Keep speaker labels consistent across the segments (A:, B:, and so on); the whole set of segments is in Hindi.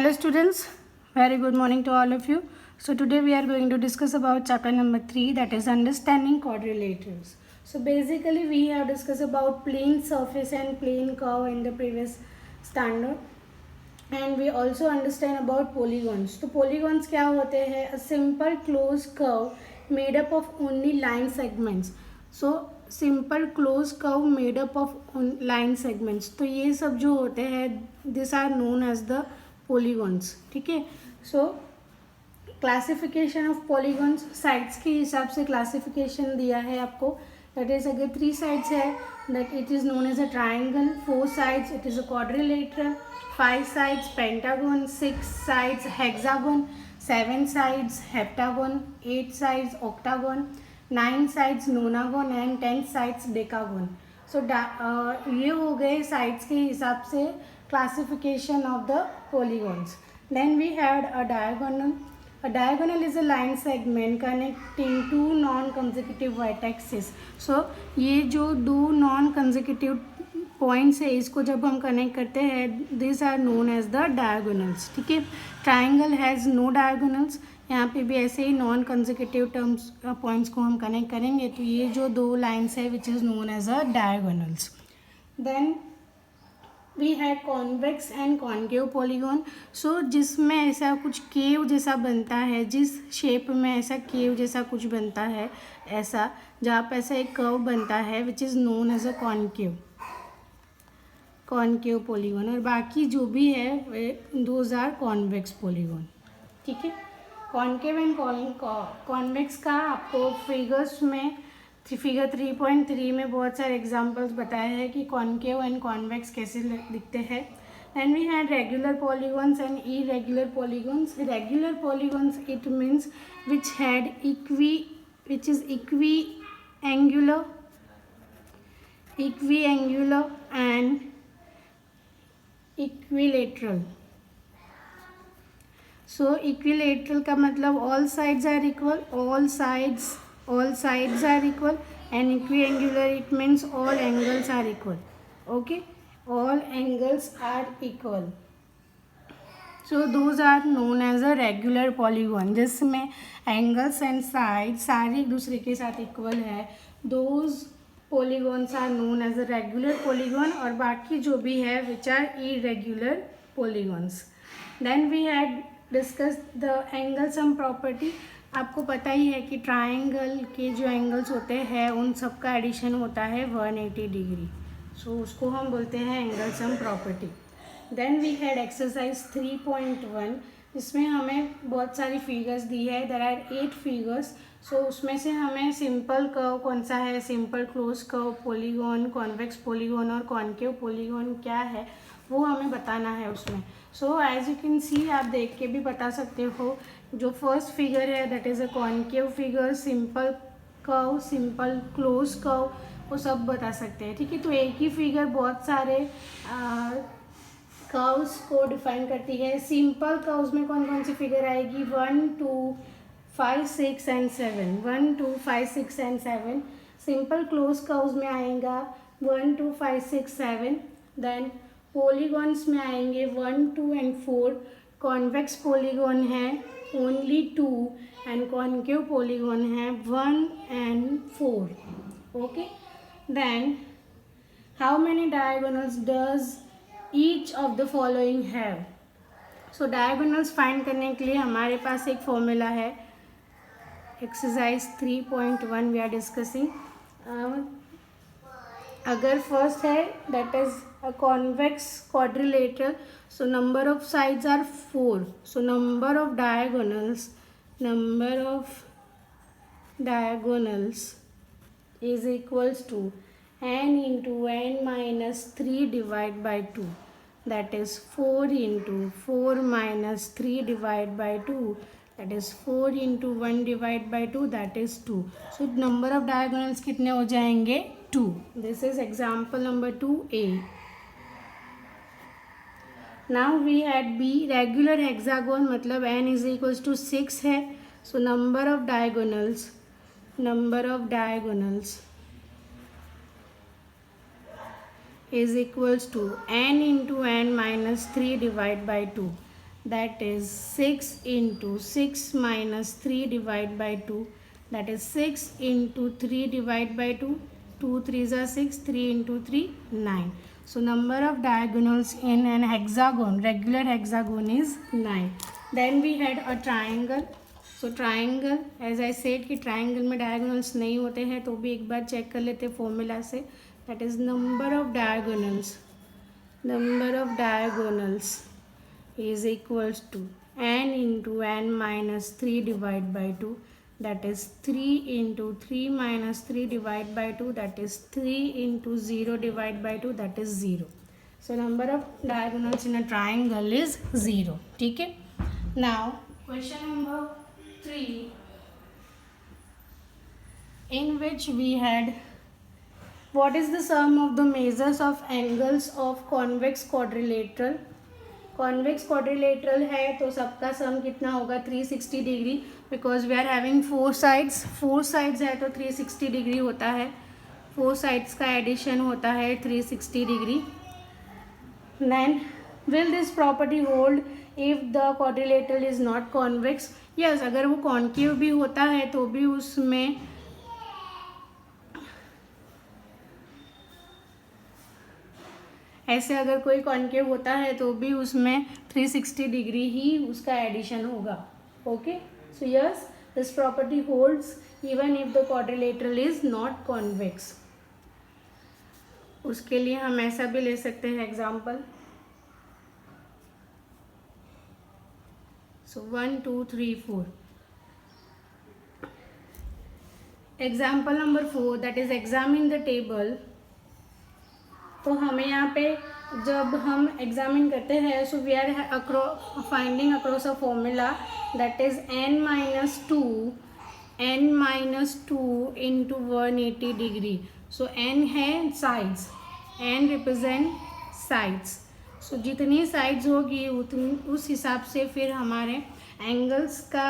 A: Hello students, very good morning to all of you. So today we are going to discuss about chapter number 3, that is understanding quadrilaterals. So basically we have discussed about plane surface and plane curve in the previous standard, and we also understand about polygons. तो polygons क्या होते हैं? A simple closed curve made up of only line segments. So simple close curve made up of line segments. तो ये सब जो होते हैं this are known as the polygons. ठीक है. सो क्लासिफिकेशन ऑफ पॉलीगॉन्स साइड्स के हिसाब से क्लासिफिकेशन दिया है आपको. दैट इज अगर 3 साइड्स है that it is known as a triangle, 4 sides it is a quadrilateral, 5 sides pentagon, 6 sides hexagon, 7 sides heptagon, 8 sides octagon, 9 sides nonagon and 10 sides decagon. So ये हो गए साइड्स के हिसाब से classification of the polygons. Then we had a diagonal. A diagonal is a line segment connecting two non-consecutive vertices. So ये जो दो non-consecutive पॉइंट्स है इसको जब हम कनेक्ट करते हैं this are known as the diagonals. ठीक है. Triangle has no diagonals. यहाँ पे भी ऐसे ही नॉन कंसेक्यूटिव टर्म्स पॉइंट्स को हम कनेक्ट करेंगे तो ये जो दो लाइन्स है which is known as a diagonals. Then we have convex and concave polygon. So जिसमें ऐसा कुछ केव जैसा बनता है, जिस शेप में ऐसा केव जैसा कुछ बनता है, ऐसा जहाँ पर ऐसा एक कर्व बनता है which is known as a concave polygon. और बाकी जो भी है वे दोज आर कॉन्वेक्स पॉलीगॉन. ठीक है. कॉन्केव एंड कॉन्वेक्स का आपको फिगर्स में फिगर 3.3 में बहुत सारे एग्जांपल्स बताए हैं कि कॉन्केव एंड कॉन्वेक्स कैसे दिखते हैं. And we had regular polygons and irregular polygons. Regular polygons it means which had which is equiangular and equilateral. So equilateral का मतलब all sides are equal, all sides are equal, and equiangular it means all angles are equal. Okay, all angles are equal. So those are known as a regular polygon जिसमें angles and sides सारे एक दूसरे के साथ equal है. Those polygons are known as a regular polygon. और बाकी जो भी है which are irregular polygons. Then we had discussed the angle sum property. आपको पता ही है कि ट्राइंगल के जो एंगल्स होते हैं उन सब का एडिशन होता है 180 डिग्री. सो उसको हम बोलते हैं angle sum property. Then we had exercise 3.1 जिसमें हमें बहुत सारी फिगर्स दी है. There are 8 figures. सो उसमें से हमें सिंपल कर्व कौन सा है, simple close curve, polygon, convex polygon और कॉन्केव पॉलीगॉन क्या है वो हमें बताना है उसमें. So as you can see आप देख के भी बता सकते हो. जो फर्स्ट फिगर है that is a concave figure, simple curve, simple close curve, वो सब बता सकते हैं. ठीक है. तो एक ही फिगर बहुत सारे कर्व्स को डिफाइन करती है. सिंपल कर्व्स में कौन कौन सी फिगर आएगी? 1 2 5 6 and 7. 1 2 5 6 and 7. Simple close curves में आएगा 1 2 5 6 7. देन पॉलीगॉन्स में आएंगे 1 2 एंड 4. कॉन्वेक्स पॉलीगॉन है ओनली 2 एंड कॉन्केव पॉलीगॉन है 1 and 4. Okay. Then how many diagonals does each of the following have. So diagonals find करने के लिए हमारे पास एक फॉर्मूला है. Exercise 3.1 we are discussing. अगर फर्स्ट है that is a convex quadrilateral, so number of sides are 4. So number of diagonals is equals to n into n minus 3 divided by 2. That is 4 into 4 minus 3 divided by 2. That is 4 into 1 divided by 2. That is 2. So number of diagonals कितने हो जाएंगे? 2. This is example number 2A. Now we had B regular hexagon मतलब n इज इक्वल्स टू 6 है. So number of diagonals is equals to n into n minus 3 divided by 2. that is 6 into 6 minus 3 divided by 2, that is 6 into 3 divided by 2, 2 3s are 6, 3 into 3 9. So number of diagonals in an hexagon, regular hexagon, is 9. Then we had a triangle. So triangle, as I said कि triangle में diagonals नहीं होते हैं, तो भी एक बार चेक कर लेते फॉर्मूला से. that is number of diagonals is equals to n into n minus 3 divided by 2, that is 3 into 3 minus 3 divided by 2, that is 3 into 0 divided by 2, that is 0. So number of diagonals in a triangle is 0. ठीक है. Now question number 3, in which we had what is the sum of the measures of angles of convex quadrilateral. Convex quadrilateral है तो सबका सम कितना होगा 360 degree, because we are having 4 sides है तो 360 डिग्री होता है. 4 साइड्स का एडिशन होता है 360 degree. Then will this property hold if the quadrilateral is not convex. Yes, अगर वो कॉन्केव भी होता है तो भी उसमें ऐसे अगर कोई कॉन्केव होता है तो भी उसमें 360 डिग्री ही उसका एडिशन होगा. Okay, so yes, this property holds even if the quadrilateral is not convex. उसके लिए हम ऐसा भी ले सकते हैं example. So 1 2 3 4. Example number 4, that is examine the table. तो हमें यहाँ पे जब हम एग्जामिन करते हैं so we are finding across a formula that is n minus 2 into 180 degree. So n है साइड्स, n रिप्रेजेंट साइड्स. सो जितनी साइड्स होगी उतनी उस हिसाब से फिर हमारे एंगल्स का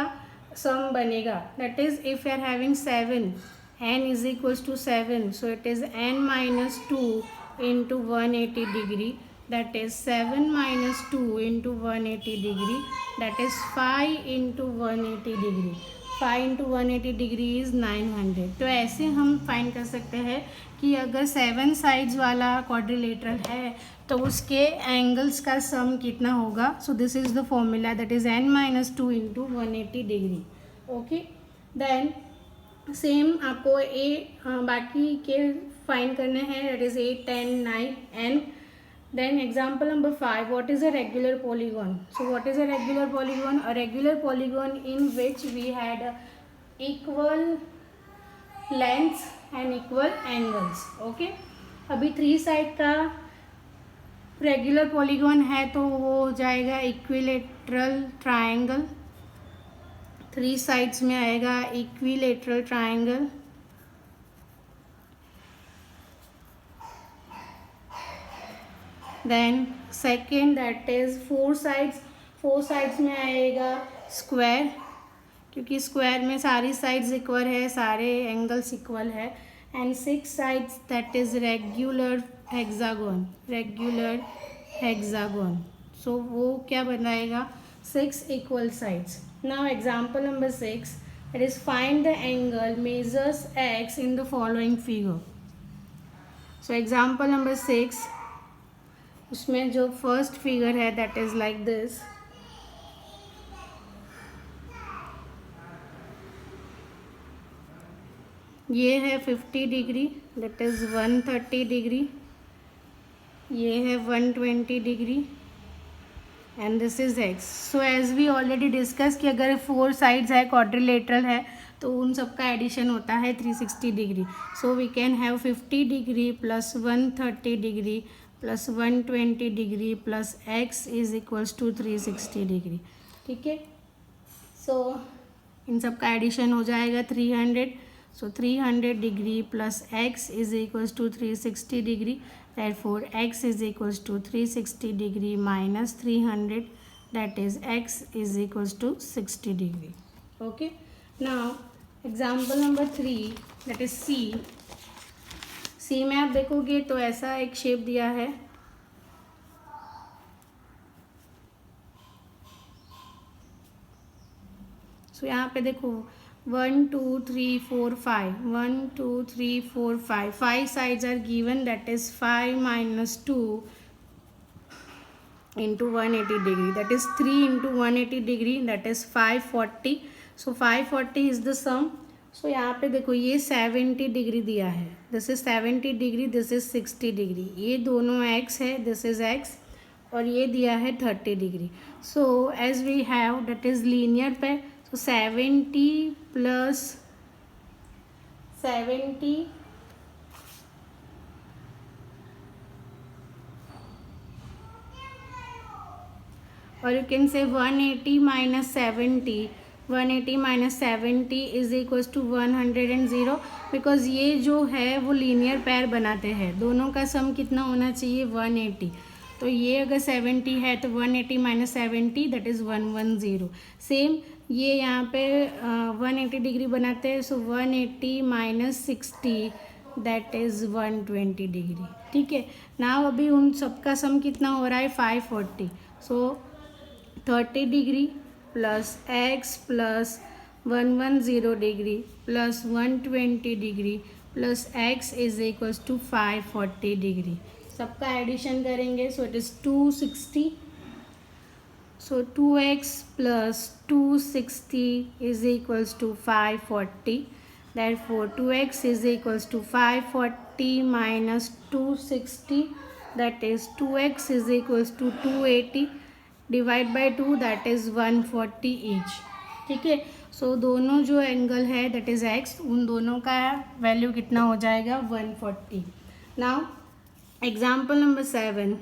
A: सम बनेगा. That is if you are having 7, n is equals to 7, so it is n minus 2 into 180 degree, that is 7 minus 2 into 180 degree, that is 5 into 180 degree. 5 into 180 degree is 900. तो ऐसे हम फाइंड कर सकते हैं कि अगर 7 साइड्स वाला क्वाड्रिलेटरल है तो उसके एंगल्स का सम कितना होगा. So this is the formula, that is n minus 2 into 180 degree. Okay, then same आपको बाकी के फाइंड करने हैं, that is 8 10 9 n. Then example number 5, what is a regular polygon. So what is a regular polygon? A regular polygon in which we had equal lengths and equal angles. Okay, अभी 3 साइड का रेगुलर पॉलीगॉन है तो वो हो जाएगा इक्विलेटरल ट्राइंगल. 3 साइड्स में आएगा equilateral triangle. Then second that is 4 sides में आएगा स्क्वायर, क्योंकि स्क्वायर में सारी साइड्स इक्वल है, सारे एंगल्स इक्वल है. And 6 sides that is regular hexagon. So वो क्या बनाएगा 6 equal sides. Now example number 6, it is find the angle measures x in the following figure. So example number 6, उसमें जो फर्स्ट फिगर है दैट इज लाइक दिस. ये है 50 डिग्री, दैट इज 130 डिग्री. ये है 120 degree and this is x. So as we already discuss कि अगर 4 साइड्स है क्वाड्रिलेटरल है तो उन सब का एडिशन होता है 360 degree. So we can have 50 degree plus 130 degree plus 120 degree plus x is equals to 360 degree. ठीक है, सो इन सब का एडिशन हो जाएगा 300. So 300 degree plus x is equals to 360 degree. therefore x is equals to 360 degree minus 300, that is x is equals to 60 degree. Okay, now example number 3, that is C में आप देखोगे तो ऐसा एक शेप दिया है. सो यहाँ पे देखो 1 2 3 4 5 1 2 3 4 5 5 sides are given, that is 5 minus 2 into 180 degree, that is 3 into 180 degree, that is 540. so 540 is the sum. so यहाँ पे देखो ये 70 डिग्री दिया है, this is 70 degree, this is 60 degree, ये दोनों x है, दिस इज x, और ये दिया है 30 degree. So as we have that is linear पे, so 70 plus 70 or you can say 180 minus 70, 180 minus 70 is equals to 100, because ये जो है वो लीनियर पैर बनाते हैं, दोनों का सम कितना होना चाहिए 180. तो ये अगर 70 है तो 180 माइनस 70 दैट इज़ 110. सेम ये यहाँ पे 180 डिग्री बनाते हैं, सो 180 माइनस 60 दैट इज़ 120 डिग्री. ठीक है. नाउ अभी उन सबका सम कितना हो रहा है 540. So 30 degree plus x plus 110 degree plus 120 degree plus x is equals to 540 degree. सबका एडिशन करेंगे, so it is 260. So 2x plus 260 is equals to 540. therefore 2x is equals to 540 minus 260, that is 2x is equals to 280 divide by 2, that is 140 each. ठीक है. सो दोनों जो एंगल है दैट इज़ x, उन दोनों का वैल्यू कितना हो जाएगा 140. Now example number 7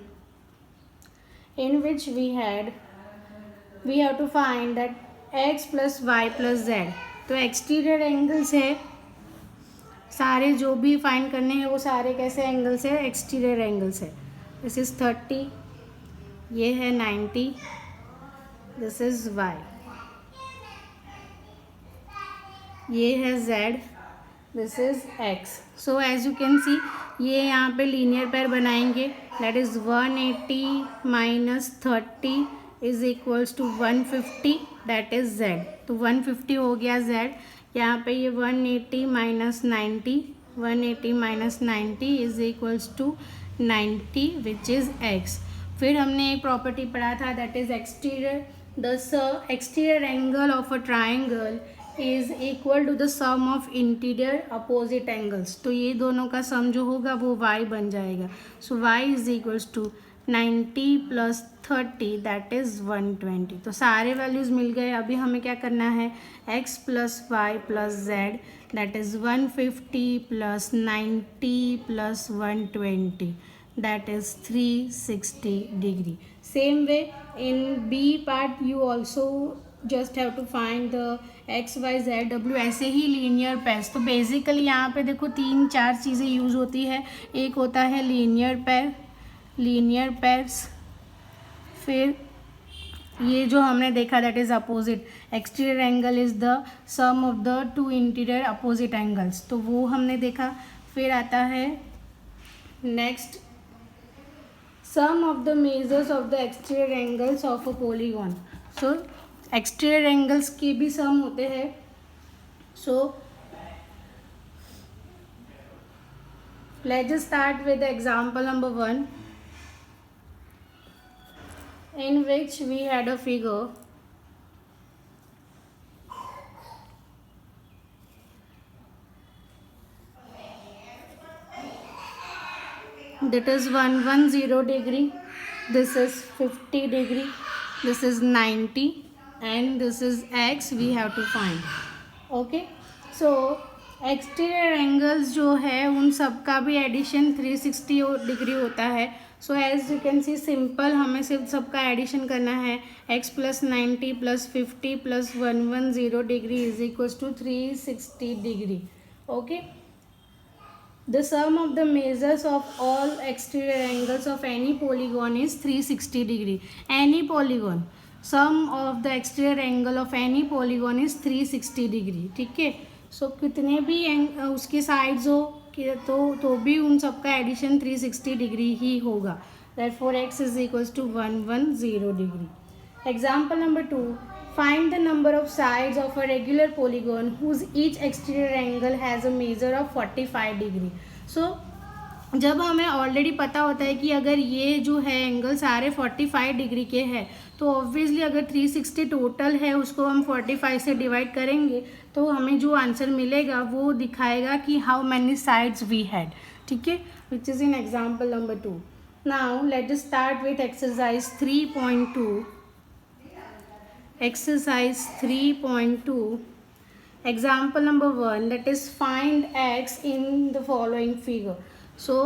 A: in which we have to find that x plus Y plus Z. तो एक्सटीरियर एंगल्स है सारे, जो भी फाइंड करने हैं वो सारे कैसे एंगल्स है, एक्सटीरियर एंगल्स है. दिस इज़ 30, ये है 90, दिस इज y, ये है z, this is x. So as you can see ये यहाँ पे लीनियर पैर बनाएंगे, that is 180 minus 30 is equals to 150, that is z. तो 150 हो गया z. यहाँ पे ये 180 minus 90, 180 minus 90 is equals to 90 which is x. फिर हमने एक प्रॉपर्टी पढ़ा था that is exterior, the exterior angle of a triangle is equal to the sum of interior opposite angles. तो ये दोनों का सम जो होगा वो y बन जाएगा. So y is equals to 90 plus 30 that is 120. तो सारे वैल्यूज़ मिल गए. अभी हमें क्या करना है, x plus Y plus Z that is 150 plus 90 plus 120, that is 360 degree. Same way in B part you also just have to find the x y z w, ऐसे ही लीनियर पैर्स. तो बेसिकली यहाँ पे देखो 3-4 चीज़ें यूज़ होती है. एक होता है लीनियर पैर्स, फिर ये जो हमने देखा that is opposite, exterior angle is the sum of the two interior opposite angles, तो वो हमने देखा. फिर आता है next sum of the measures of the exterior angles of a polygon. So exterior angles के भी सम होते हैं. So let's just start with example number 1 in which we had a figure that is 110 degree, this is 50 degree, this is 90 and this is x we have to find. okay, so exterior angles जो है उन सब का भी एडिशन 360 डिग्री होता है. So as you can see simple हमें सिर्फ सबका एडिशन करना है. x plus 90 plus 50 plus 110 degree is equals to 360 degree. Okay, the sum of the measures of all exterior angles of any polygon is 360 degree. Any polygon, sum of the exterior angle of any polygon is 360 degree. ठीक है. सो कितने भी उसके साइड्स हो तो भी उन सबका एडिशन 360 डिग्री ही होगा. therefore x is equals to 110 degree. Example number 2, Find the number of sides of a regular polygon whose each exterior angle has a measure of 45 degree. So जब हमें ऑलरेडी पता होता है कि अगर ये जो है एंगल सारे 45 डिग्री के हैं, तो ऑब्वियसली अगर 360 टोटल है उसको हम 45 से डिवाइड करेंगे तो हमें जो आंसर मिलेगा वो दिखाएगा कि how many sides we had. ठीक है, which is in example number 2. Now let us start with exercise 3.2. Exercise 3.2, example number 1, that is find x in the following figure. So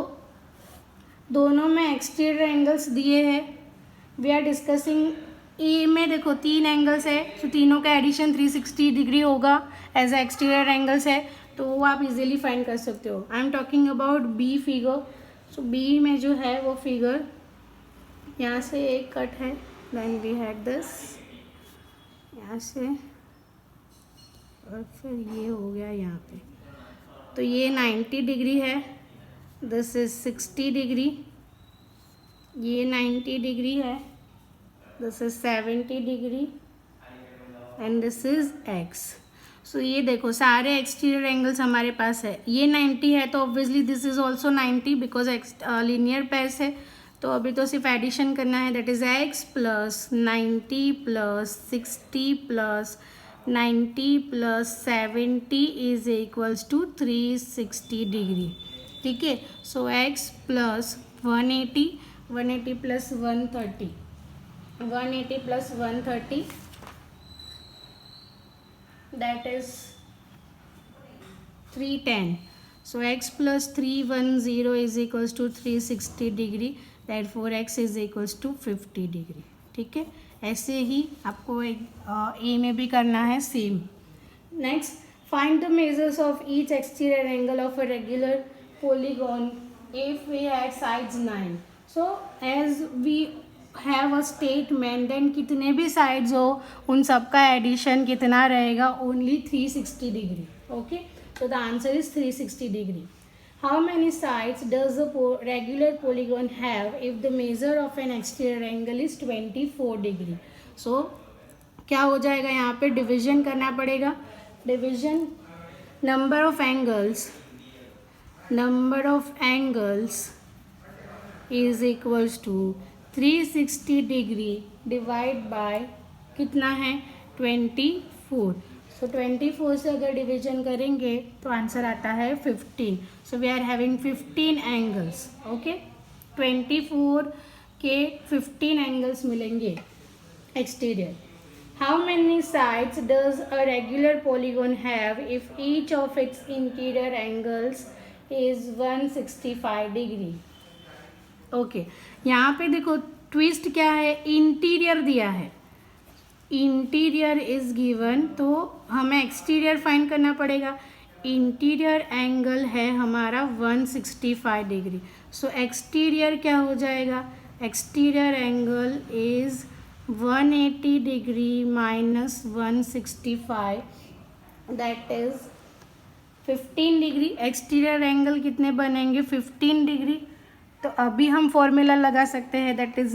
A: दोनों में एक्सटीरियर एंगल्स दिए हैं. वी आर डिस्कसिंग ए में देखो 3 एंगल्स है, तो तीनों का एडिशन 360 डिग्री होगा एज ए एक्सटीरियर एंगल्स है, तो वो आप इजीली फाइंड कर सकते हो. I am talking about B figure. So B में जो है वो फिगर यहाँ से एक कट है, देन वी हैड दिस यहाँ से, और फिर ये हो गया यहाँ पे. तो ये 90 डिग्री है, दिस इज 60 डिग्री, ये 90 डिग्री है, this is 70 degree and this is x. So ये देखो सारे एक्सटीरियर एंगल्स हमारे पास है. ये 90 है तो obviously this is also 90 because linear pairs है. तो अभी तो सिर्फ एडिशन करना है, that is x plus 90 plus 60 plus 90 plus 70 is equals to 360 degree. ठीक है, so x plus 180 plus 130, 180 plus 130 that is 310. So x plus 310 is equals to 360 degree, therefore x is equals to 50 degree. ठीक है, ऐसे ही आपको ए में भी करना है same. Next, find the measures of each exterior angle of a regular polygon if we had sides 9. So as we have a statement, then कितने भी साइड्स हो उन सब का एडिशन कितना रहेगा, only 360 degree. Okay, so the answer is 360 degree. How many sides does a regular polygon have if the measure of an exterior angle is 24 degree? So क्या हो जाएगा, यहाँ पे डिविजन करना पड़ेगा. Division number of angles is equals to 360 degree divide by कितना है 24. सो 24 से अगर डिवीजन करेंगे तो आंसर आता है 15. So we are having 15 angles. Okay, 24 के 15 एंगल्स मिलेंगे exterior. How many sides does a regular polygon have if each of its interior angles is 165 degree. Okay, यहाँ पे देखो ट्विस्ट क्या है, इंटीरियर दिया है, इंटीरियर इज गिवन, तो हमें एक्सटीरियर फाइंड करना पड़ेगा. इंटीरियर एंगल है हमारा 165 डिग्री. सो एक्सटीरियर क्या हो जाएगा, exterior angle is 180 degree minus 165, that is 15 degree. Exterior angle कितने बनेंगे 15 डिग्री. तो अभी हम फॉर्मूला लगा सकते हैं, that is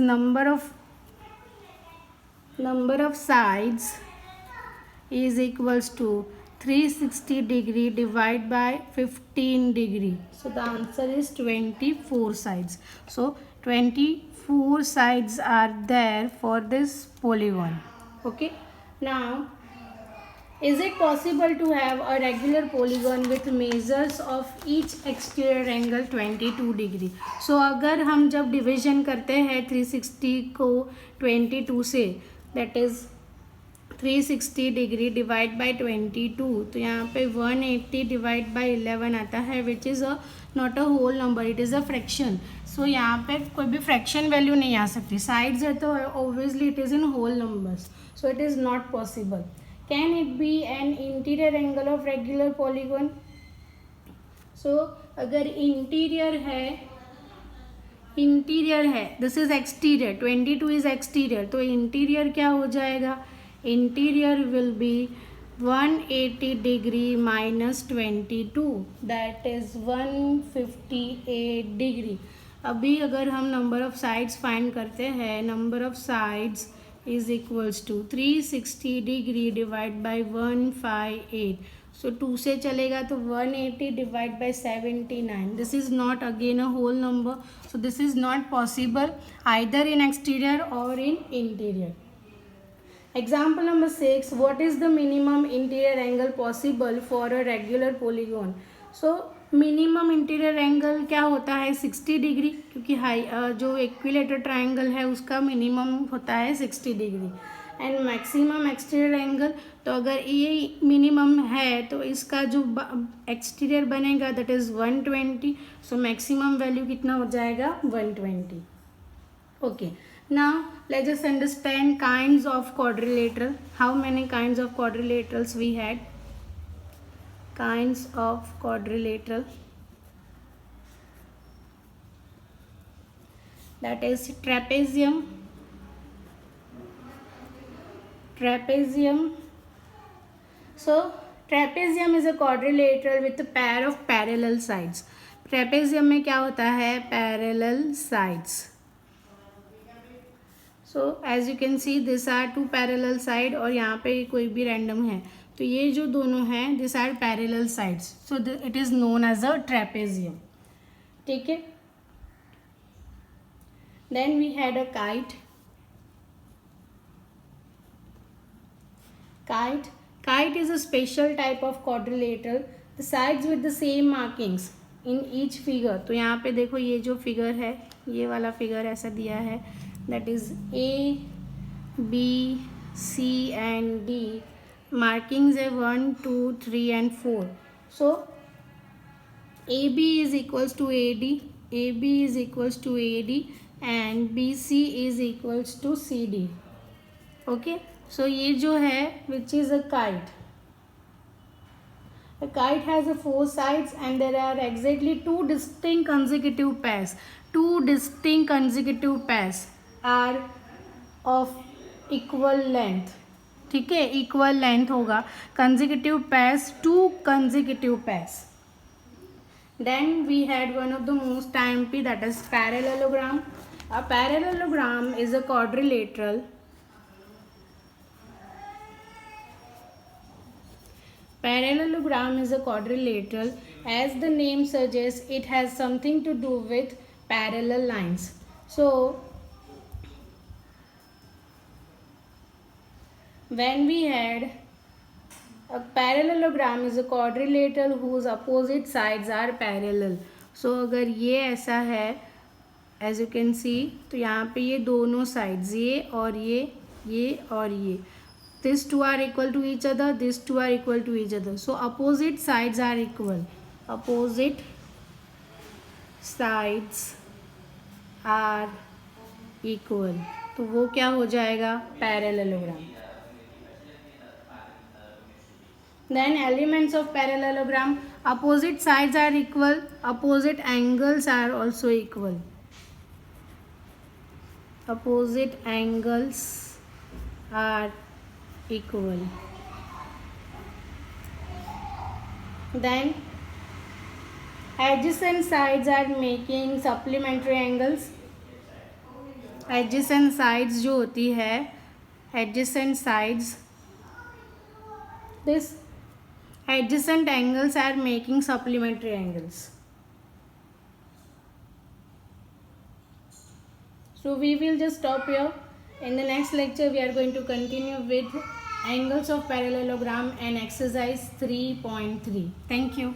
A: number of sides is equals to 360 degree divided by 15 degree. So the answer is 24 sides. So 24 sides are there for this polygon. Okay, now is it possible to have a regular polygon with measures of each exterior angle 22 degree? So अगर हम जब डिविजन करते हैं 360 को 22 से, that is 360 degree divide by 22, तो यहाँ पे 180 डिवाइड बाई 11 आता है, which is a not a whole number, it is a fraction. So यहाँ पे कोई भी फ्रैक्शन वैल्यू नहीं आ सकती. साइड्स है तो obviously it is in whole numbers, so it is not possible. Can it be an interior angle of regular polygon? So अगर इंटीरियर है, this is exterior, 22 is exterior, तो इंटीरियर क्या हो जाएगा, interior will be 180 degree minus 22, that is 158 degree. अभी अगर हम नंबर ऑफ साइड्स फाइंड करते हैं, number of sides is equals to 360 degree divide by 158. So 2 से चलेगा तो 180 divide by 79. This is not again a whole number. So this is not possible either in exterior or in interior. Example number 6. What is the minimum interior angle possible for a regular polygon? So minimum interior angle क्या होता है 60 डिग्री, क्योंकि जो इक्विलेटर ट्रायंगल है उसका मिनिमम होता है 60 degree and maximum exterior angle. तो अगर ये मिनिमम है तो इसका जो एक्सटीरियर बनेगा that is 120. So maximum value कितना हो जाएगा 120. Okay, now let's just understand kinds of quadrilateral. How many kinds of quadrilaterals we had? Kinds of quadrilateral, that is trapezium. So trapezium is a quadrilateral with a pair of parallel sides. trapezium में क्या होता है? parallel sides. So as you can see these are two parallel side और यहाँ पे कोई भी random है तो ये जो दोनों हैं this are parallel sides. So it is known as a trapezium. ठीक है. Then we had a kite. Kite is a special type of quadrilateral. The sides with the same markings in each figure. तो यहाँ पे देखो ये जो फिगर है, ये वाला फिगर ऐसा दिया है, that is A, B, C and D. Markings है 1, 2, 3 and 4. So AB is equals to AD, AB is equals to AD and BC is equals to CD. Okay, so ये जो है which is a kite. A kite has a 4 sides and there are exactly two distinct consecutive pairs. Two distinct consecutive pairs are of equal length. ठीक है, इक्वल लेंथ होगा. Consecutive pairs, two consecutive pairs. Then we had one of the most IMP that is parallelogram. A parallelogram is a quadrilateral. Parallelogram is a quadrilateral. As the name suggests, it has something to do with parallel lines. So when we had a parallelogram is a quadrilateral whose opposite sides are parallel. So अगर ये ऐसा है as you can see तो यहाँ पे ये दोनों sides ये और ये these two are equal to each other, these two are equal to each other. So opposite sides are equal. Opposite sides are equal. तो वो क्या हो जाएगा? Parallelogram. Then elements of parallelogram, opposite sides are equal, opposite angles are also equal. Opposite angles are equal. Then adjacent sides are making supplementary angles. Adjacent sides जो होती है, adjacent sides, this adjacent angles are making supplementary angles. So we will just stop here. In the next lecture we are going to continue with angles of parallelogram and exercise 3.3. Thank you.